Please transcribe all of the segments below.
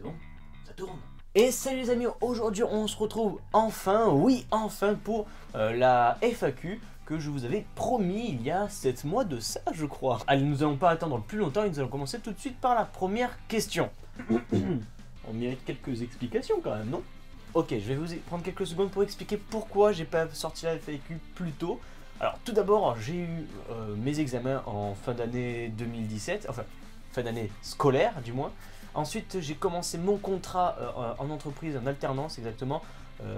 bon, ça tourne. Et salut les amis, aujourd'hui on se retrouve enfin, oui enfin, pour la FAQ que je vous avais promis il y a 7 mois de ça je crois. Allez, nous allons pas attendre plus longtemps et nous allons commencer tout de suite par la première question. On mérite quelques explications quand même, non? Ok, je vais vous prendre quelques secondes pour expliquer pourquoi j'ai pas sorti la FAQ plus tôt. Alors tout d'abord, j'ai eu mes examens en fin d'année 2017, enfin fin d'année scolaire du moins. Ensuite j'ai commencé mon contrat en entreprise, en alternance exactement.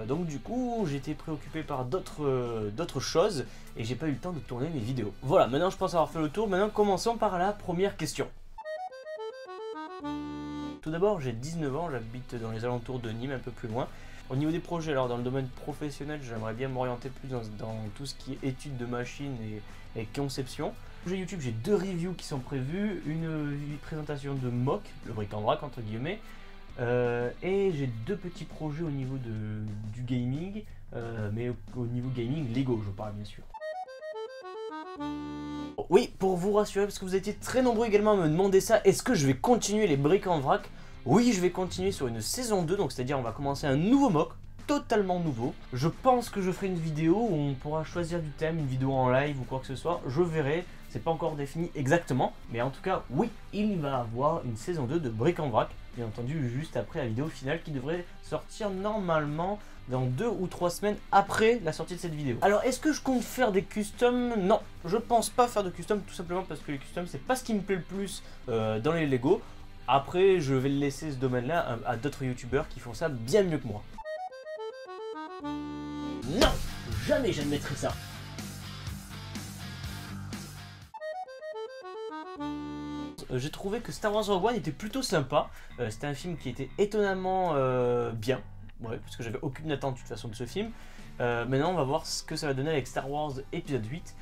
Donc du coup j'étais préoccupé par d'autres choses et j'ai pas eu le temps de tourner mes vidéos. Voilà, maintenant je pense avoir fait le tour, maintenant commençons par la première question. Tout d'abord j'ai 19 ans, j'habite dans les alentours de Nîmes, un peu plus loin. Au niveau des projets, alors dans le domaine professionnel, j'aimerais bien m'orienter plus dans tout ce qui est études de machines et conception. Sur YouTube, j'ai 2 reviews qui sont prévues, une présentation de mock, le bric-en-brac entre guillemets, et j'ai 2 petits projets au niveau du gaming, mais au niveau gaming Lego, je parle bien sûr. Oui, pour vous rassurer, parce que vous étiez très nombreux également à me demander ça, est-ce que je vais continuer les bric-en-vrac? Oui, je vais continuer sur une saison 2, donc c'est-à-dire on va commencer un nouveau mock, totalement nouveau. Je pense que je ferai une vidéo où on pourra choisir du thème, une vidéo en live ou quoi que ce soit, je verrai, c'est pas encore défini exactement, mais en tout cas, oui, il va y avoir une saison 2 de bric-en-vrac, bien entendu juste après la vidéo finale qui devrait sortir normalement dans 2 ou 3 semaines après la sortie de cette vidéo. Alors est-ce que je compte faire des customs? Non, je pense pas faire de custom, tout simplement parce que les customs c'est pas ce qui me plaît le plus dans les Lego. Après je vais laisser ce domaine là à d'autres youtubeurs qui font ça bien mieux que moi. Non, jamais j'admettrai ça. J'ai trouvé que Star Wars Rogue One était plutôt sympa. C'était un film qui était étonnamment bien. Ouais, parce que j'avais aucune attente de toute façon de ce film. Maintenant on va voir ce que ça va donner avec Star Wars épisode 8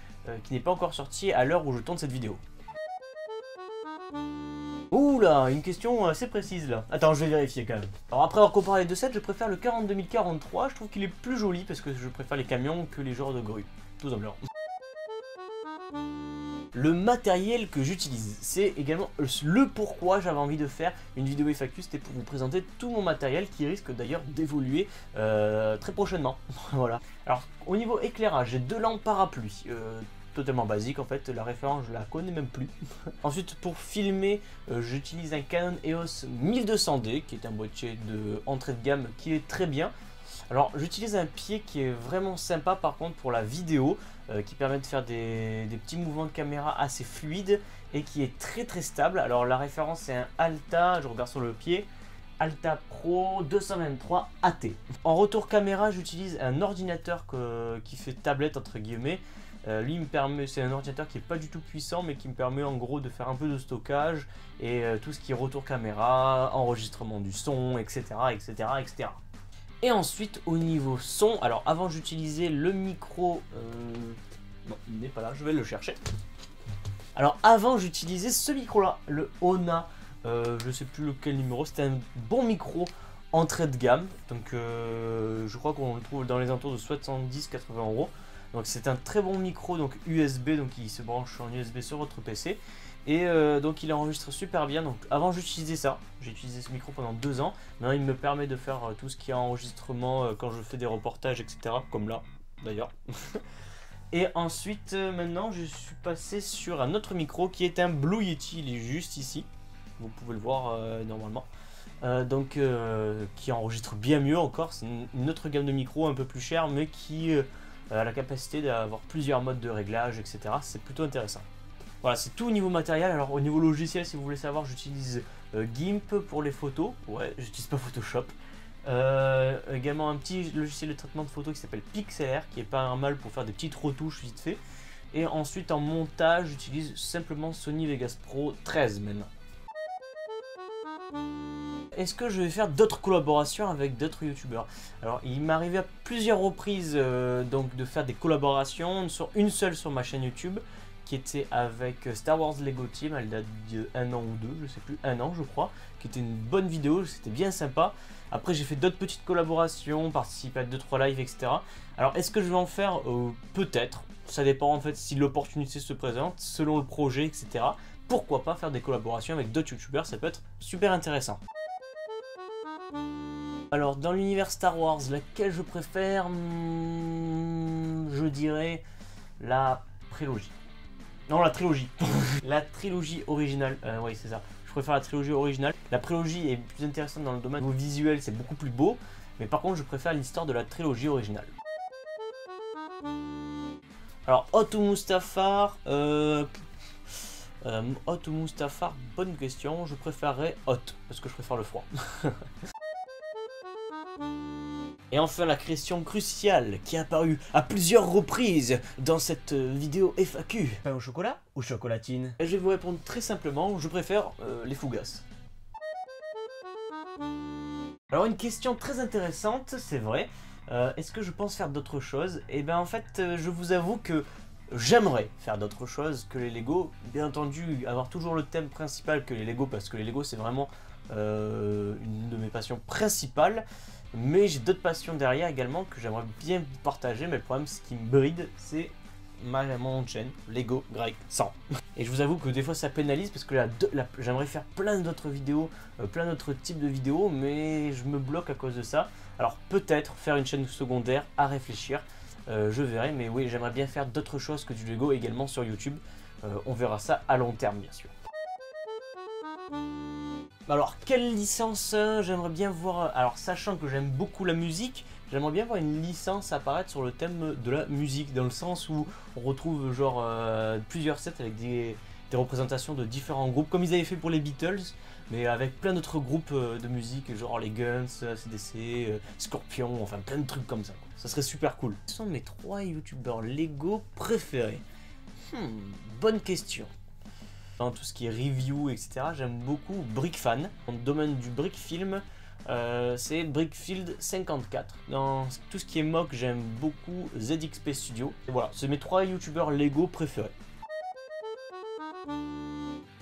qui n'est pas encore sorti à l'heure où je tourne cette vidéo. Oula, une question assez précise là. Attends, je vais vérifier quand même. Alors après avoir comparé les deux sets, je préfère le 40 2043. Je trouve qu'il est plus joli parce que je préfère les camions que les genres de grues. Tout simplement. Le matériel que j'utilise, c'est également le pourquoi j'avais envie de faire une vidéo FAQ, c'était pour vous présenter tout mon matériel qui risque d'ailleurs d'évoluer très prochainement. Voilà. Alors au niveau éclairage, j'ai 2 lampes parapluie, totalement basique en fait, la référence je la connais même plus. Ensuite pour filmer, j'utilise un Canon EOS 1200D qui est un boîtier de entrée de gamme qui est très bien. Alors j'utilise un pied qui est vraiment sympa par contre pour la vidéo, qui permet de faire des petits mouvements de caméra assez fluides et qui est très stable. Alors la référence c'est un Alta, je regarde sur le pied, Alta Pro 223 AT. En retour caméra j'utilise un ordinateur qui fait tablette entre guillemets. Lui me permet, c'est un ordinateur qui est pas du tout puissant mais qui me permet en gros de faire un peu de stockage et tout ce qui est retour caméra, enregistrement du son, etc. etc. Et ensuite au niveau son, alors avant j'utilisais le micro, non il n'est pas là, je vais le chercher. Alors avant j'utilisais ce micro là, le Ona, je sais plus lequel numéro, c'était un bon micro entrée de gamme, donc je crois qu'on le trouve dans les alentours de 70-80 €. Donc c'est un très bon micro, donc USB, donc il se branche en USB sur votre PC. Et donc il enregistre super bien. Donc avant j'utilisais ça, j'ai utilisé ce micro pendant 2 ans. Maintenant il me permet de faire tout ce qui est enregistrement quand je fais des reportages, etc. Comme là d'ailleurs. Et ensuite maintenant je suis passé sur un autre micro qui est un Blue Yeti, il est juste ici. Vous pouvez le voir normalement. Qui enregistre bien mieux encore. C'est une autre gamme de micros un peu plus cher mais qui a la capacité d'avoir plusieurs modes de réglage, etc. C'est plutôt intéressant. Voilà, c'est tout au niveau matériel. Alors au niveau logiciel, si vous voulez savoir, j'utilise GIMP pour les photos. Ouais, j'utilise pas Photoshop. Également un petit logiciel de traitement de photos qui s'appelle Pixlr, qui est pas mal pour faire des petites retouches vite fait. Et ensuite en montage, j'utilise simplement Sony Vegas Pro 13 maintenant. Est-ce que je vais faire d'autres collaborations avec d'autres youtubeurs? Alors il m'est arrivé à plusieurs reprises donc de faire des collaborations, une seule sur ma chaîne YouTube qui était avec Star Wars Lego Team, elle date d'1 an ou 2, je sais plus, 1 an je crois, qui était une bonne vidéo, c'était bien sympa. Après j'ai fait d'autres petites collaborations, participé à 2-3 lives, etc. Alors est-ce que je vais en faire? Peut-être, ça dépend en fait si l'opportunité se présente, selon le projet, etc. Pourquoi pas faire des collaborations avec d'autres youtubeurs, ça peut être super intéressant. Alors, dans l'univers Star Wars, laquelle je préfère je dirais la prélogie. Non, la trilogie. La trilogie originale. Oui, c'est ça. Je préfère la trilogie originale. La prélogie est plus intéressante dans le domaine visuel, c'est beaucoup plus beau. Mais par contre, je préfère l'histoire de la trilogie originale. Alors, Hot ou Mustafar Hot ou Mustafar, bonne question. Je préférerais Hot, parce que je préfère le froid. Et enfin la question cruciale qui est apparue à plusieurs reprises dans cette vidéo FAQ. Pain au chocolat ou chocolatine? Et je vais vous répondre très simplement, je préfère les fougasses. Alors une question très intéressante, c'est vrai. Est-ce que je pense faire d'autres choses? Et bien en fait, je vous avoue que j'aimerais faire d'autres choses que les Lego. Bien entendu, avoir toujours le thème principal que les Lego, parce que les Lego c'est vraiment une de mes passions principales. Mais j'ai d'autres passions derrière également que j'aimerais bien partager. Mais le problème, ce qui me bride, c'est mon chaîne Lego Greg 100. Et je vous avoue que des fois ça pénalise parce que j'aimerais faire plein d'autres vidéos, plein d'autres types de vidéos, mais je me bloque à cause de ça. Alors peut-être faire une chaîne secondaire à réfléchir, je verrai, mais oui, j'aimerais bien faire d'autres choses que du Lego également sur YouTube. On verra ça à long terme bien sûr. Alors, quelle licence j'aimerais bien voir? Alors, sachant que j'aime beaucoup la musique, j'aimerais bien voir une licence apparaître sur le thème de la musique, dans le sens où on retrouve genre plusieurs sets avec des représentations de différents groupes, comme ils avaient fait pour les Beatles, mais avec plein d'autres groupes de musique, genre les Guns, AC/DC, Scorpion, enfin plein de trucs comme ça. Ça serait super cool. Ce sont mes 3 youtubeurs Lego préférés. Bonne question. Dans tout ce qui est review, etc., j'aime beaucoup Brickfan. Dans le domaine du Brickfilm, c'est Brickfield 54. Dans tout ce qui est mock, j'aime beaucoup ZXP Studio. Et voilà, c'est mes 3 youtubeurs Lego préférés.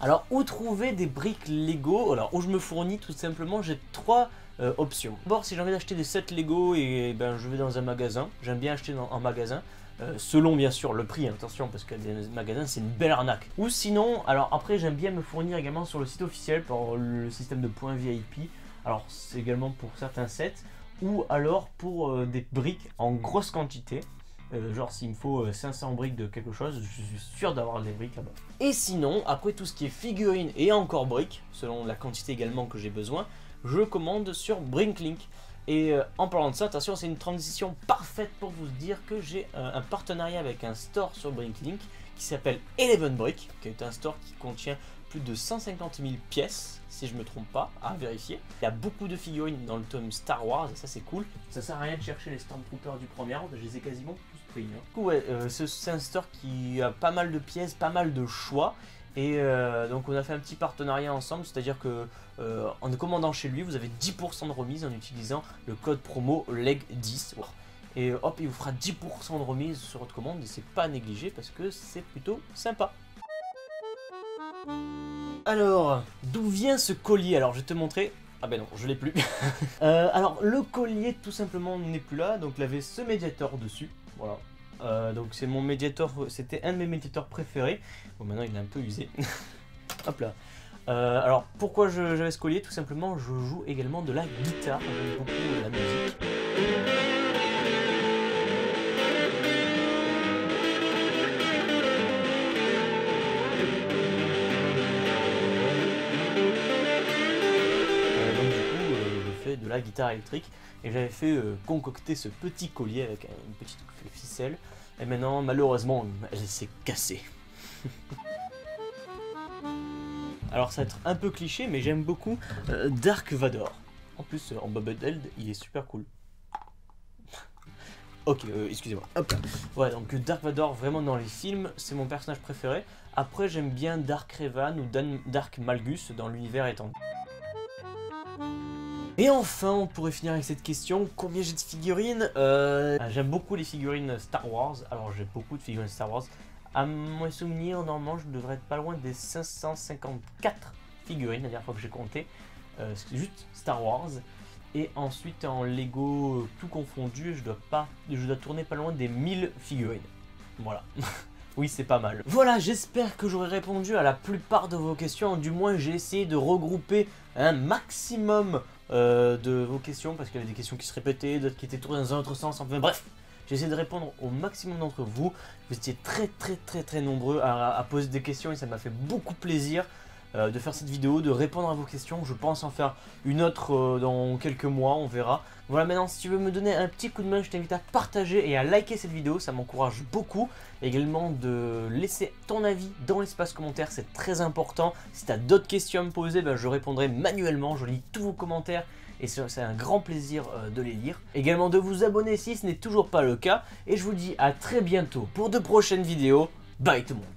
Alors, où trouver des briques Lego? Alors, où je me fournis, tout simplement, j'ai 3 options. D'abord, si j'ai envie d'acheter des sets Lego, et ben, je vais dans un magasin. J'aime bien acheter en magasin. Selon bien sûr le prix, attention, parce que des magasins c'est une belle arnaque. Ou sinon, alors après j'aime bien me fournir également sur le site officiel par le système de points VIP. Alors c'est également pour certains sets, ou alors pour des briques en grosse quantité. Genre s'il me faut 500 briques de quelque chose, je suis sûr d'avoir des briques là-bas. Et sinon, après tout ce qui est figurines et encore briques, selon la quantité également que j'ai besoin, je commande sur Brinklink. Et en parlant de ça, attention, c'est une transition parfaite pour vous dire que j'ai un partenariat avec un store sur Brinklink qui s'appelle Eleven Brick, qui est un store qui contient plus de 150 000 pièces, si je me trompe pas, à vérifier. Il y a beaucoup de figurines dans le tome Star Wars, et ça c'est cool. Ça sert à rien de chercher les Stormtroopers du premier ordre, je les ai quasiment tous pris. Du coup, ouais, c'est un store qui a pas mal de pièces, pas mal de choix. Et donc on a fait un petit partenariat ensemble, c'est-à-dire que en commandant chez lui, vous avez 10% de remise en utilisant le code promo LEG10. Et hop, il vous fera 10% de remise sur votre commande et c'est pas à négliger parce que c'est plutôt sympa. Alors, d'où vient ce collier? Alors je vais te montrer. Ah ben non, je l'ai plus. Alors le collier tout simplement n'est plus là, donc il avait ce médiator dessus, voilà. Donc c'est mon médiator, c'était un de mes médiators préférés. Bon maintenant il est un peu usé. Hop là. Alors pourquoi j'avais ce collier? Tout simplement je joue également de la guitare, j'aime beaucoup la musique. Donc du coup je fais de la guitare électrique. Et j'avais fait concocter ce petit collier avec une petite ficelle. Et maintenant, malheureusement, elle s'est cassée. Alors ça va être un peu cliché, mais j'aime beaucoup Dark Vador. En plus, en Bobblehead, il est super cool. Ok, excusez-moi. Hop là. Ouais, donc Dark Vador, vraiment dans les films, c'est mon personnage préféré. Après, j'aime bien Dark Revan ou Dark Malgus dans l'univers étendu. Et enfin, on pourrait finir avec cette question, combien j'ai de figurines? J'aime beaucoup les figurines Star Wars, alors j'ai beaucoup de figurines Star Wars. À mon souvenir, normalement, je devrais être pas loin des 554 figurines, la dernière fois que j'ai compté. C'est juste Star Wars. Et ensuite, en Lego tout confondu, je dois tourner pas loin des 1000 figurines. Voilà. Oui, c'est pas mal. Voilà, j'espère que j'aurai répondu à la plupart de vos questions. Du moins, j'ai essayé de regrouper un maximum de vos questions, parce qu'il y avait des questions qui se répétaient, d'autres qui étaient tournées dans un autre sens, enfin bref. J'ai essayé de répondre au maximum d'entre vous. Vous étiez très nombreux à poser des questions et ça m'a fait beaucoup plaisir de faire cette vidéo, de répondre à vos questions. Je pense en faire une autre dans quelques mois, on verra. Voilà, maintenant si tu veux me donner un petit coup de main, je t'invite à partager et à liker cette vidéo, ça m'encourage beaucoup. Également de laisser ton avis dans l'espace commentaire, c'est très important. Si tu as d'autres questions à me poser, ben, je répondrai manuellement, je lis tous vos commentaires. Et c'est un grand plaisir de les lire. Également de vous abonner si ce n'est toujours pas le cas. Et je vous dis à très bientôt pour de prochaines vidéos. Bye tout le monde.